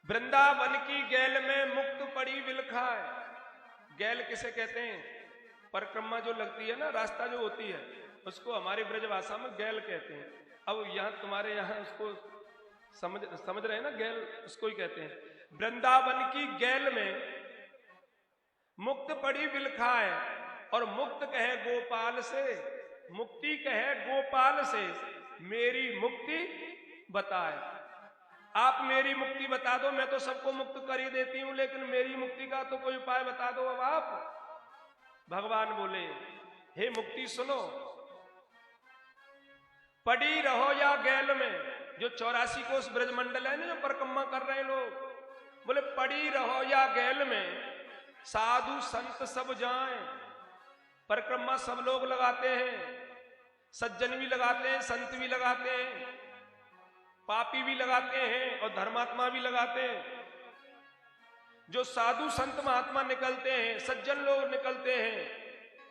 वृंदावन की गैल में मुक्त पड़ी विलखाए। गैल किसे कहते हैं? परिक्रमा जो लगती है ना, रास्ता जो होती है, उसको हमारी ब्रजभाषा में गैल कहते हैं। अब यहाँ तुम्हारे यहाँ उसको समझ रहे हैं ना, गैल उसको ही कहते हैं। वृंदावन की गैल में मुक्त पड़ी विलखाए, और मुक्त कहे गोपाल से, मुक्ति कहे गोपाल से, मेरी मुक्ति बताए। आप मेरी मुक्ति बता दो, मैं तो सबको मुक्त कर ही देती हूं, लेकिन मेरी मुक्ति का तो कोई उपाय बता दो अब आप। भगवान बोले, हे मुक्ति सुनो, पड़ी रहो या गैल में, जो 84 कोस ब्रजमंडल है ना, जो परिक्रमा कर रहे हैं लोग, बोले पड़ी रहो या गैल में, साधु संत सब जाएं। परिक्रमा सब लोग लगाते हैं, सज्जन भी लगाते हैं, संत भी लगाते हैं, पापी भी लगाते हैं और धर्मात्मा भी लगाते हैं। जो साधु संत महात्मा निकलते हैं, सज्जन लोग निकलते हैं,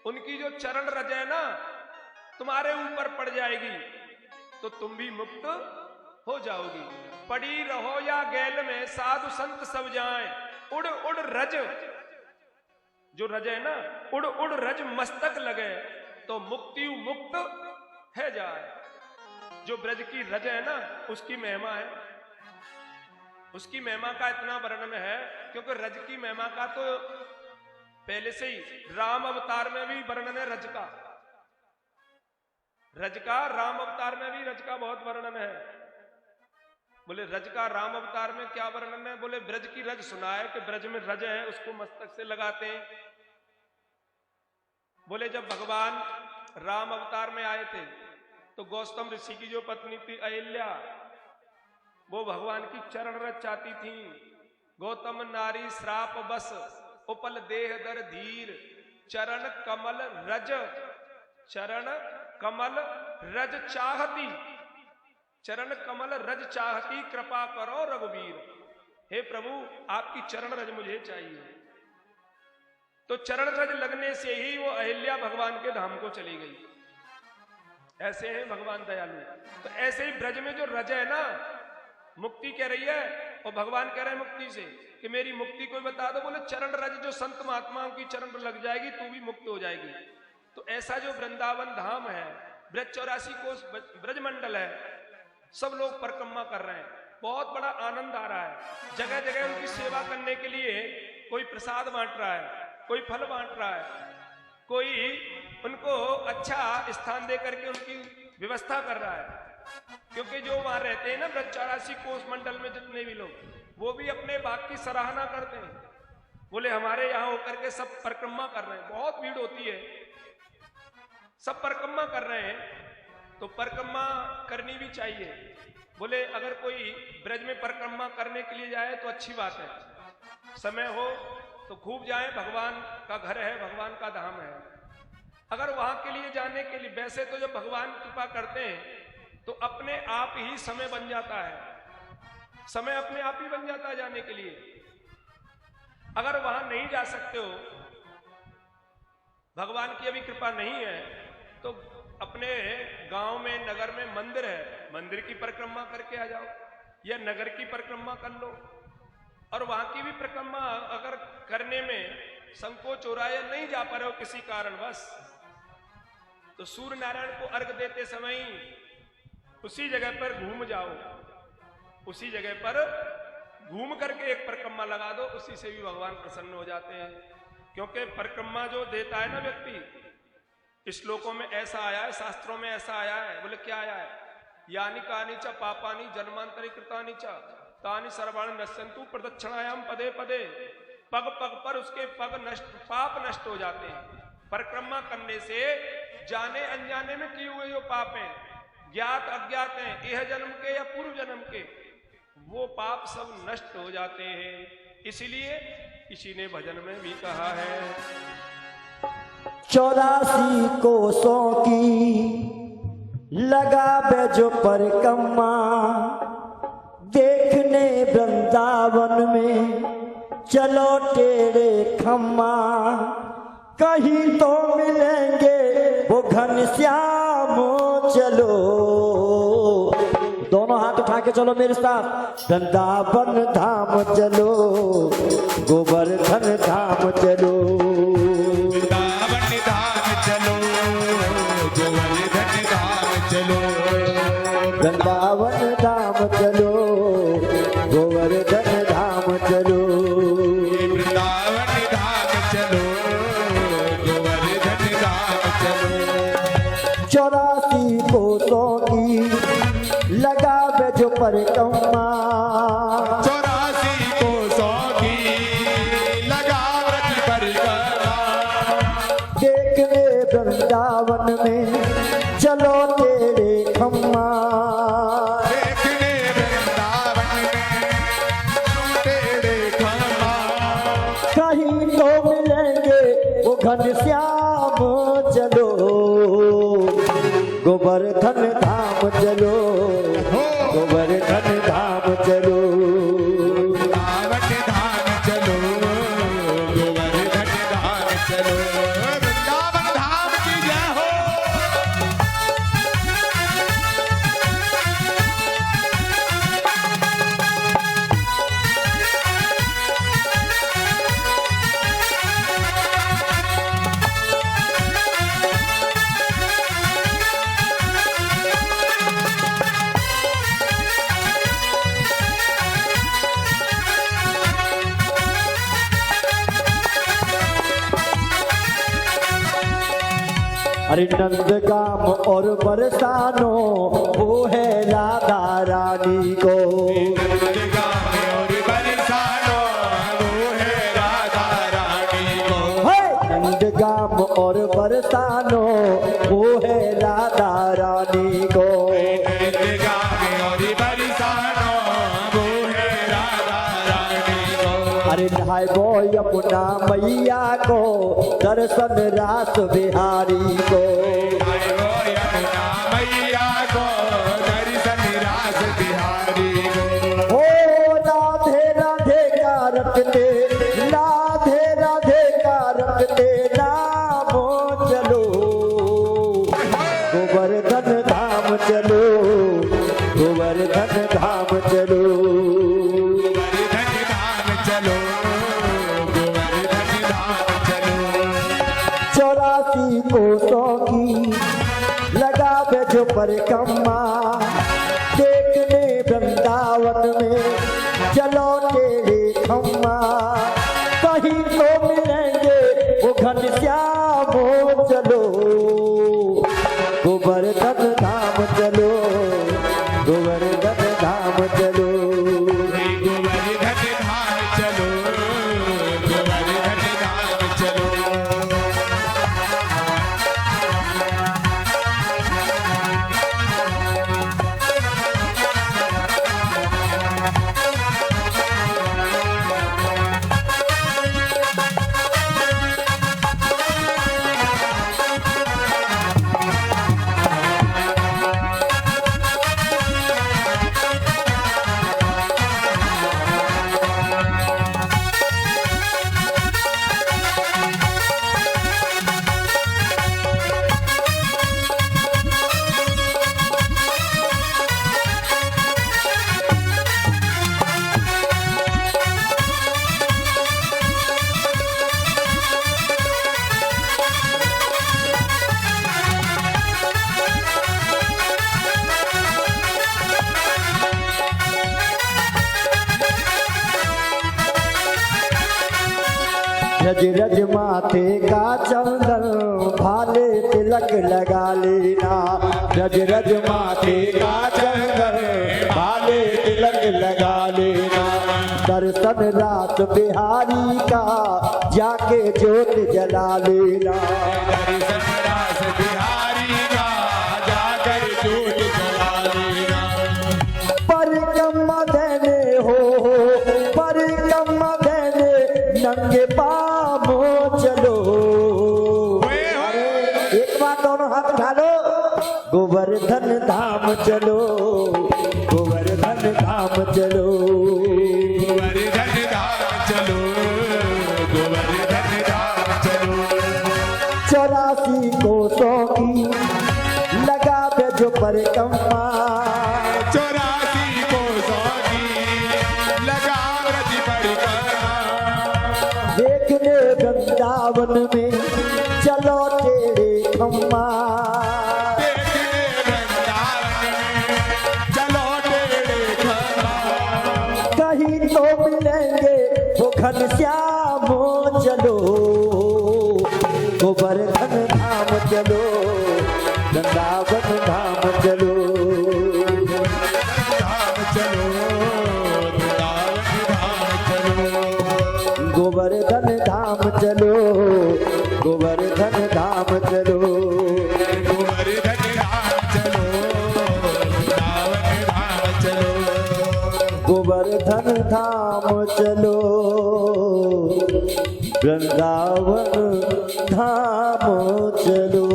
उनकी जो चरण रज है ना तुम्हारे ऊपर पड़ जाएगी, तो तुम भी मुक्त हो जाओगी। पड़ी रहो या गैल में, साधु संत सब जाएं। उड़ उड़ रज, जो रज है ना, उड़ उड़ रज मस्तक लगे, तो मुक्ति मुक्त है जाए। जो ब्रज की रज है ना, उसकी महिमा है, उसकी महिमा का इतना वर्णन है, क्योंकि रज की महिमा का तो पहले से ही राम अवतार में भी वर्णन है रज का। रज का राम अवतार में भी रज का बहुत वर्णन है। बोले रज का राम अवतार में क्या वर्णन है? बोले ब्रज की रज सुना है कि ब्रज में रज है, उसको मस्तक से लगाते हैं। बोले जब भगवान राम अवतार में आए थे, तो गौतम ऋषि की जो पत्नी थी अहिल्या, वो भगवान की चरण रज चाहती थी। गौतम नारी श्राप बस, उपल देह दर धीर, चरण कमल रज, चरण कमल रज चाहती, चरण कमल रज चाहती, कृपा करो रघुवीर। हे प्रभु, आपकी चरण रज मुझे चाहिए। तो चरण रज लगने से ही वो अहिल्या भगवान के धाम को चली गई। ऐसे हैं भगवान दयालु। तो ऐसे ही ब्रज में जो रज है ना, मुक्ति कह रही है, और भगवान कह रहे हैं मुक्ति से कि मेरी मुक्ति कोई बता दो। बोले चरण रज जो संत महात्माओं की चरण लग जाएगी, तू भी मुक्त हो जाएगी। तो ऐसा जो वृंदावन धाम है, ब्रज 84 कोस ब्रजमंडल है, सब लोग परिक्रमा कर रहे हैं, बहुत बड़ा आनंद आ रहा है। जगह जगह उनकी सेवा करने के लिए कोई प्रसाद बांट रहा है, कोई फल बांट रहा है, कोई उनको अच्छा स्थान दे करके उनकी व्यवस्था कर रहा है। क्योंकि जो वहां रहते हैं ना ब्रज 84 कोस मंडल में जितने भी लोग, वो भी अपने भाग की सराहना करते हैं। बोले हमारे यहाँ होकर के सब परिक्रमा कर रहे हैं, बहुत भीड़ होती है, सब परिक्रमा कर रहे हैं, तो परिक्रमा करनी भी चाहिए। बोले अगर कोई ब्रज में परिक्रमा करने के लिए जाए तो अच्छी बात है, समय हो तो खूब जाए, भगवान का घर है, भगवान का धाम है। अगर वहां के लिए जाने के लिए, वैसे तो जब भगवान कृपा करते हैं तो अपने आप ही समय बन जाता है, समय अपने आप ही बन जाता है जाने के लिए। अगर वहां नहीं जा सकते हो, भगवान की अभी कृपा नहीं है, तो अपने गांव में, नगर में मंदिर है, मंदिर की परिक्रमा करके आ जाओ, या नगर की परिक्रमा कर लो। और वहां की भी परिक्रमा अगर करने में संकोच हो रहा है, नहीं जा पा रहे हो किसी कारणवश, तो सूर्य नारायण को अर्घ देते समय ही उसी जगह पर घूम जाओ, उसी जगह पर घूम करके एक परिक्रमा लगा दो, उसी से भी भगवान प्रसन्न हो जाते हैं। क्योंकि परिक्रमा जो देता है ना व्यक्ति, श्लोकों में ऐसा आया है, शास्त्रों में ऐसा आया है। बोले क्या आया है? यानी कानी च पापानी जन्मांतरी कृतानि च तानि सर्वाणि नश्यन्तु प्रदक्षिणायाम पदे पदे। पग पग पर उसके पग नष्ट, पाप नष्ट हो जाते हैं। परिक्रमा करने से जाने अनजाने में किए हुए जो पाप हैं, ज्ञात अज्ञात हैं, यह जन्म के या पूर्व जन्म के, वो पाप सब नष्ट हो जाते हैं। इसीलिए किसी ने भजन में भी कहा है, 84 कोसों की लगावे जो परिक्रमा, देखने वृंदावन में चलो तेरे खम्मा। कहीं तो मिलेंगे वो घनश्याम, चलो दोनों हाथ उठा गा के चलो मेरे साथ। वृंदावन धाम चलो, गोवर्धन धाम चलो, वृंदावन धाम चलो, गोवर्धन धाम चलो, वृंदावन धाम चलो, गोवर्धन धाम चलो, वृंदावन धाम चलो, गोवर्धन धाम चलो। 84 कोसों की लगावे जो परिक्रमा, 84 कोसों की लगावत परिक्रमा, देखने वृंदावन में चलो तेरे खम्मा, देखने वृंदावन में तेरे खम्मा, कहीं तो मिलेंगे वो घनश्याम चलो, गोवर्धन धाम चलो, गोवर्धन धाम चलो, वृंदावन धाम चलो, गोवर्धन धाम चलो, वृंदावन धाम की जय हो। अरे नंदगाम और बरसानो वो है राधा रानी को, नंदगाम और बरसानो वो है राधा रानी को, नंदगाम और बरसानो वो है राधा रानी को, नंदगाम और बरसानो वो है राधा रानी को। अरे नहाय वो यमुना मैया को, दर्शन रास बिहारी को, आए वो यमुना मैया को, दर्शन रास बिहारी को। ओ राधे राधे का रखते, राधे राधे का रखते नाम चलो, गोवर्धन धाम चलो, गोवर्धन धाम चलो, गोवर्धन धाम चलो, गोवर्धन धाम चलो। 84 कोसों की लगावे जो परिक्रमा, देखने वृंदावन में चलो तेरे खम्मा, कहीं तो मिलेंगे वो घनश्याम चलो, गोवर्धन धाम चलो, गोवर्धन धाम चलो, गोवर्धन धाम चलो, गोवर्धन धाम चलो। रज रज माथे का चंदन भाले तिलक लगा लेना, रज रज माथे का चंदन भाले तिलक लगा लेना, दर्शन रात बिहारी का जाके ज्योत जला लेना, दर्शन रास बिहारी का जाकर ज्योत जला लेना। परिक्रमा देने हो परिक्रमा देने नंगे पाँव चलो, अरे एक बार दोनों हाथ उठा लो, गोवर्धन धाम चलो, गोवर्धन धाम चलो, गोवर्धन धाम चलो, गोवर्धन धाम चलो। 84 कोसों की लगा दे जो परिक्रमा, 84 वृंदावन में चलो तेरे खम्मा देखने वृंदावन में चलो तेरे खम्मा कहीं तो मिलेंगे वो घनश्याम चलो गोवर्धन धाम चलो वृंदावन धाम चलो धाम चलो वृंदावन धाम चलो गोवर्धन धाम चलो गोवर्धन धाम चलो गोवर्धन धाम चलो वृंदावन धाम चलो गोवर्धन धाम चलो वृंदावन धाम चलो।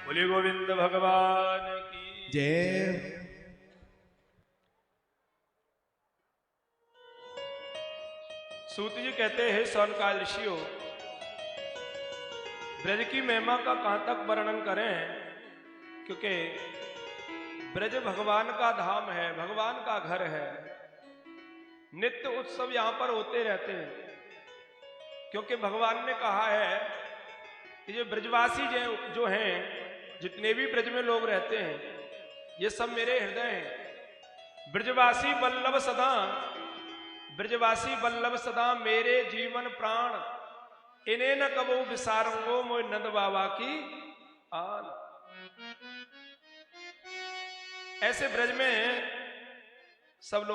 बोले गोविंद भगवान की जय। सूत जी कहते हैं सौनकाल ऋषियों, ब्रज की महिमा का कहां तक वर्णन करें, क्योंकि ब्रज भगवान का धाम है, भगवान का घर है। नित्य उत्सव यहां पर होते रहते हैं, क्योंकि भगवान ने कहा है कि जो ब्रजवासी जो हैं, जितने भी ब्रज में लोग रहते हैं, ये सब मेरे हृदय हैं। ब्रजवासी वल्लभ सदा, ब्रजवासी वल्लभ सदा मेरे जीवन प्राण, इन्हें न कबो विसारूंगो मोय नंद बाबा की आन। ऐसे ब्रज में सब लोग